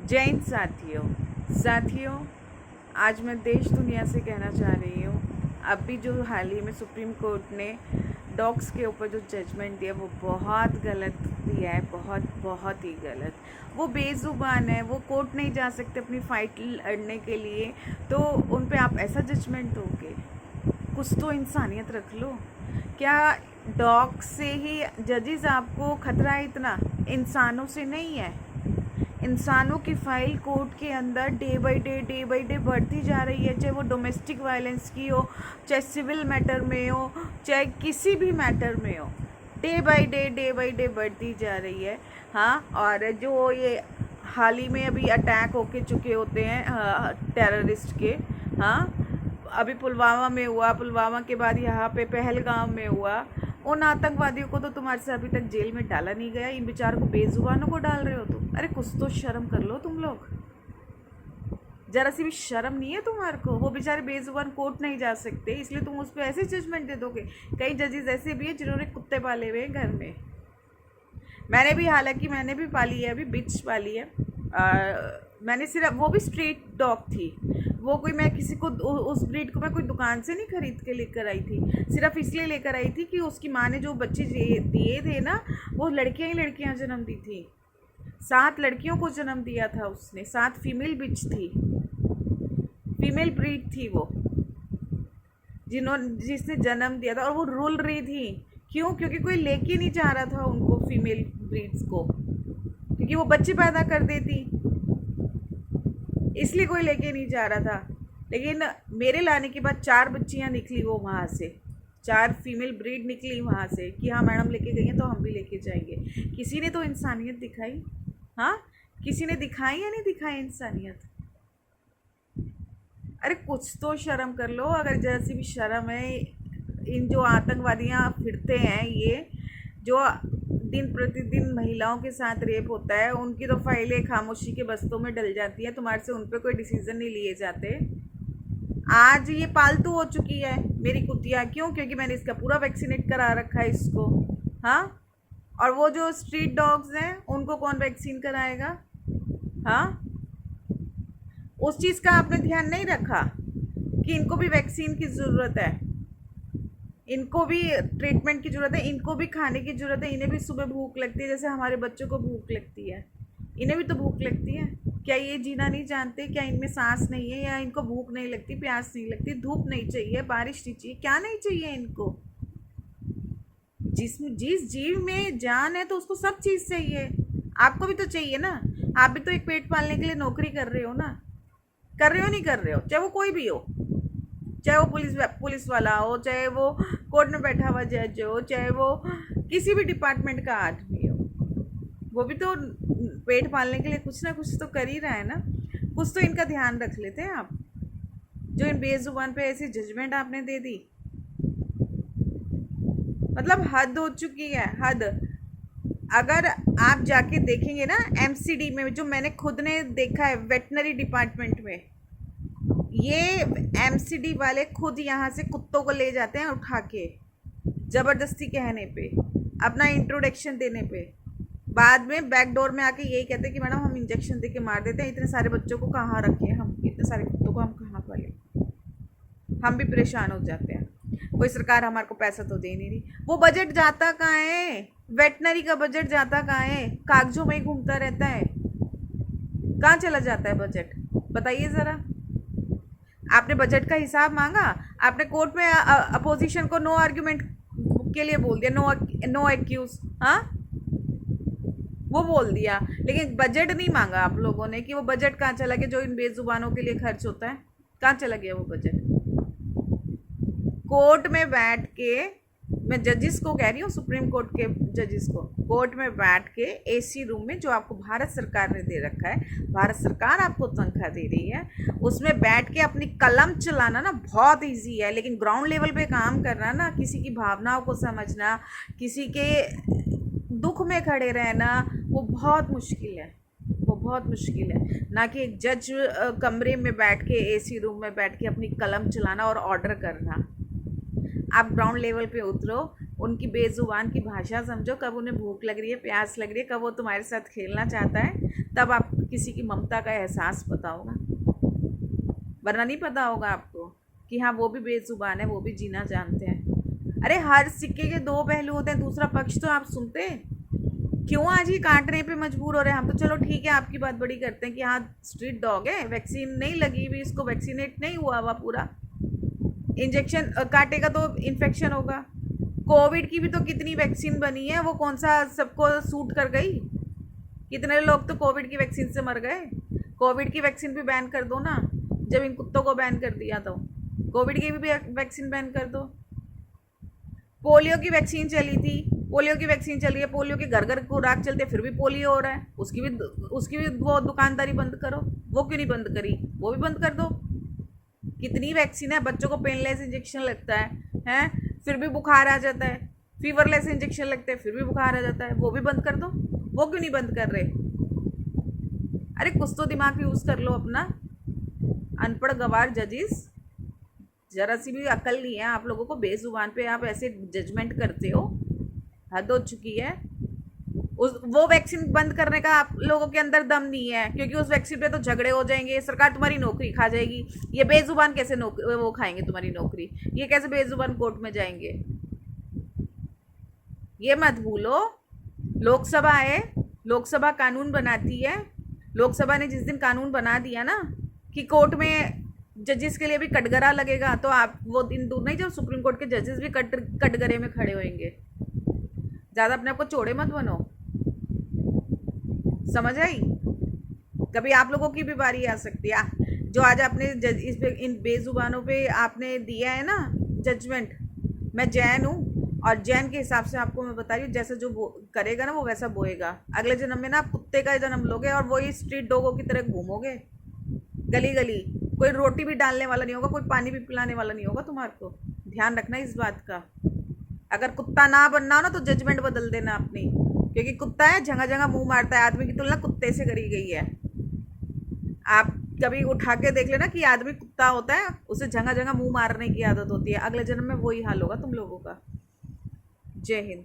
जय हिंद साथियों, आज मैं देश दुनिया से कहना चाह रही हूँ। अभी जो हाल ही में सुप्रीम कोर्ट ने डॉग्स के ऊपर जो जजमेंट दिया वो बहुत गलत दिया है, बहुत बहुत ही गलत। वो बेजुबान है, वो कोर्ट नहीं जा सकते अपनी फ़ाइट लड़ने के लिए, तो उन पे आप ऐसा जजमेंट दोगे? कुछ तो इंसानियत रख लो। क्या डॉग से ही जजेस आपको खतरा है? इतना इंसानों से नहीं है। इंसानों की फाइल कोर्ट के अंदर डे बाय डे बढ़ती जा रही है, चाहे वो डोमेस्टिक वायलेंस की हो, चाहे सिविल मैटर में हो, चाहे किसी भी मैटर में हो। डे बाय डे बढ़ती जा रही है। हाँ, और जो ये हाल ही में अभी अटैक होके चुके होते हैं टेररिस्ट के, हाँ, अभी पुलवामा में हुआ, पुलवामा के बाद यहाँ पे पहलगाम में हुआ। उन आतंकवादियों को तो तुम्हारे से अभी तक जेल में डाला नहीं गया, इन बेचारों को, बेजुबानों को डाल रहे हो तुम। अरे कुछ तो शर्म कर लो तुम लोग। जरा सी भी शर्म नहीं है तुम्हारे को? वो बेचारे बेजुबान कोर्ट नहीं जा सकते, इसलिए तुम उस पर ऐसे जजमेंट दे दोगे। कई जजेस ऐसे भी हैं जिन्होंने कुत्ते पाले हुए हैं घर में। हालांकि मैंने भी पाली है, अभी बिच पाली है। मैंने सिर्फ, वो भी स्ट्रीट डॉग थी। वो कोई, मैं किसी को, उस ब्रीड को मैं कोई दुकान से नहीं खरीद के लेकर आई थी। सिर्फ इसलिए लेकर आई थी कि उसकी माँ ने जो बच्चे दिए थे ना, वो लड़कियां ही लड़कियां जन्म दी थी। 7 लड़कियों को जन्म दिया था उसने। 7 फीमेल बिच थी, फीमेल ब्रीड थी वो, जिसने जन्म दिया था। और वो रुल रही थी। क्यों? क्योंकि कोई लेके नहीं जा रहा था उनको, फीमेल ब्रीड्स को, क्योंकि वो बच्चे पैदा कर देती, इसलिए कोई लेके नहीं जा रहा था। लेकिन मेरे लाने के बाद 4 बच्चियां निकली वो वहाँ से, 4 फीमेल ब्रीड निकली वहाँ से कि हाँ मैडम लेके गई हैं तो हम भी लेके जाएंगे। किसी ने तो इंसानियत दिखाई? हाँ, किसी ने दिखाई या नहीं दिखाई इंसानियत? अरे कुछ तो शर्म कर लो, अगर जैसी भी शर्म है। इन जो आतंकवादियाँ फिरते हैं, ये जो दिन प्रतिदिन महिलाओं के साथ रेप होता है, उनकी तो फाइलें खामोशी के बस्तों में डल जाती हैं। तुम्हारे से उन पर कोई डिसीजन नहीं लिए जाते। आज ये पालतू हो चुकी है मेरी कुतिया। क्यों? क्योंकि मैंने इसका पूरा वैक्सीनेट करा रखा है इसको। हाँ, और वो जो स्ट्रीट डॉग्स हैं उनको कौन वैक्सीन कराएगा? हाँ, उस चीज़ का आपने ध्यान नहीं रखा कि इनको भी वैक्सीन की ज़रूरत है, इनको भी ट्रीटमेंट की ज़रूरत है, इनको भी खाने की ज़रूरत है। इन्हें भी सुबह भूख लगती है, जैसे हमारे बच्चों को भूख लगती है। इन्हें भी तो भूख लगती है। क्या ये जीना नहीं जानते? क्या इनमें सांस नहीं है? या इनको भूख नहीं लगती, प्यास नहीं लगती, धूप नहीं चाहिए, बारिश नहीं चाहिए? क्या नहीं चाहिए इनको? जिस जीव में जान है तो उसको सब चीज़ चाहिए। आपको भी तो चाहिए ना। आप भी तो एक पेट पालने के लिए नौकरी कर रहे हो ना। कर रहे हो नहीं कर रहे हो? चाहे वो कोई भी हो, चाहे वो पुलिस वाला हो, चाहे वो कोर्ट में बैठा हुआ जज हो, चाहे वो किसी भी डिपार्टमेंट का आदमी हो, वो भी तो पेट पालने के लिए कुछ ना कुछ तो कर ही रहा है ना। कुछ तो इनका ध्यान रख लेते हैं आप, जो इन बेजुबान पे ऐसी जजमेंट आपने दे दी। मतलब हद हो चुकी है, हद। अगर आप जाके देखेंगे ना एमसीडी में, जो मैंने खुद ने देखा है वेटनरी डिपार्टमेंट में, ये एमसीडी वाले खुद यहाँ से कुत्तों को ले जाते हैं उठा के, ज़बरदस्ती कहने पे, अपना इंट्रोडक्शन देने पे। बाद में बैक डोर में आके यही कहते हैं कि मैडम हम इंजेक्शन दे के मार देते हैं, इतने सारे बच्चों को कहाँ रखें हम, इतने सारे कुत्तों को हम कहाँ पालें? हम भी परेशान हो जाते हैं। कोई सरकार हमारे को पैसा तो दे नहीं रही। वो बजट जाता कहाँ है? वेटनरी का बजट जाता कहाँ है? कागजों में ही घूमता रहता है। कहाँ चला जाता है बजट? बताइए ज़रा। आपने बजट का हिसाब मांगा, आपने कोर्ट में अपोजिशन को नो आर्ग्यूमेंट के लिए बोल दिया, नो एक्यूज, हाँ, वो बोल दिया। लेकिन बजट नहीं मांगा आप लोगों ने कि वो बजट कहाँ चला गया जो इन बेजुबानों के लिए खर्च होता है? कहाँ चला गया वो बजट? कोर्ट में बैठ के, मैं जजिस को कह रही हूँ, सुप्रीम कोर्ट के जजिस को, कोर्ट में बैठ के एसी रूम में, जो आपको भारत सरकार ने दे रखा है, भारत सरकार आपको तनख्वाह दे रही है, उसमें बैठ के अपनी कलम चलाना ना बहुत इजी है। लेकिन ग्राउंड लेवल पे काम करना ना, किसी की भावनाओं को समझना, किसी के दुख में खड़े रहना, वो बहुत मुश्किल है। वो बहुत मुश्किल है ना कि एक जज कमरे में बैठ के, एसी रूम में बैठ के अपनी कलम चलाना और ऑर्डर करना। आप ग्राउंड लेवल पे उतरो, उनकी बेजुबान की भाषा समझो, कब उन्हें भूख लग रही है, प्यास लग रही है, कब वो तुम्हारे साथ खेलना चाहता है, तब आप किसी की ममता का एहसास पता होगा, वरना नहीं पता होगा आपको कि हाँ वो भी बेजुबान है, वो भी जीना जानते हैं। अरे हर सिक्के के दो पहलू होते हैं, दूसरा पक्ष तो आप सुनते क्यों आज ये काटने पे मजबूर हो रहे हैं? हम तो चलो ठीक है आपकी बात बड़ी करते हैं कि हाँ स्ट्रीट डॉग है, वैक्सीन नहीं लगी हुई, इसको वैक्सीनेट नहीं हुआ हुआ पूरा, इंजेक्शन काटेगा तो इन्फेक्शन होगा। कोविड की भी तो कितनी वैक्सीन बनी है, वो कौन सा सबको सूट कर गई? कितने लोग तो कोविड की वैक्सीन से मर गए। कोविड की वैक्सीन भी बैन कर दो ना, जब इन कुत्तों को बैन कर दिया तो कोविड की भी वैक्सीन बैन कर दो। पोलियो की वैक्सीन चली थी, पोलियो की वैक्सीन चल रही है, पोलियो के घर घर खुराक चलते फिर भी पोलियो हो रहा है, उसकी भी वो दुकानदारी बंद करो। वो क्यों नहीं बंद करी? वो भी बंद कर दो। कितनी वैक्सीन है, बच्चों को पेनलेस इंजेक्शन लगता है फिर भी बुखार आ जाता है, फीवरलेस इंजेक्शन लगते हैं फिर भी बुखार आ जाता है, वो भी बंद कर दो। वो क्यों नहीं बंद कर रहे? अरे कुछ तो दिमाग यूज़ कर लो अपना। अनपढ़ गवार जजिस, जरा सी भी अकल नहीं है आप लोगों को, बेजुबान पे आप ऐसे जजमेंट करते हो, हद हो चुकी है। उस वो वैक्सीन बंद करने का आप लोगों के अंदर दम नहीं है, क्योंकि उस वैक्सीन पे तो झगड़े हो जाएंगे, सरकार तुम्हारी नौकरी खा जाएगी। ये बेजुबान कैसे वो खाएंगे तुम्हारी नौकरी? ये कैसे बेजुबान कोर्ट में जाएंगे? ये मत भूलो, लोकसभा है, लोकसभा कानून बनाती है। लोकसभा ने जिस दिन कानून बना दिया ना कि कोर्ट में जजेस के लिए भी कटघरा लगेगा, तो आप वो दिन दूर नहीं जब सुप्रीम कोर्ट के जजेस भी कटघरे में खड़े होंगे। ज़्यादा अपने आप को चौड़े मत बनो, समझ आई? कभी आप लोगों की भी बारी आ सकती है। जो आज आपने इस पे इन बेजुबानों पे आपने दिया है ना जजमेंट, मैं जैन हूँ और जैन के हिसाब से आपको मैं बता रही हूँ, जैसा जो करेगा ना वो वैसा बोएगा। अगले जन्म में ना आप कुत्ते का जन्म लोगे और वही स्ट्रीट डॉगों की तरह घूमोगे गली गली। कोई रोटी भी डालने वाला नहीं होगा, कोई पानी भी पिलाने वाला नहीं होगा तुम्हारे को। ध्यान रखना इस बात का। अगर कुत्ता ना बनना हो ना तो जजमेंट बदल देना अपनी, क्योंकि कुत्ता है जगह जगह मुंह मारता है, आदमी की तुलना कुत्ते से करी गई है। आप कभी उठा के देख लेना कि आदमी कुत्ता होता है, उसे जगह जगह मुंह मारने की आदत होती है। अगले जन्म में वही हाल होगा तुम लोगों का। जय हिंद।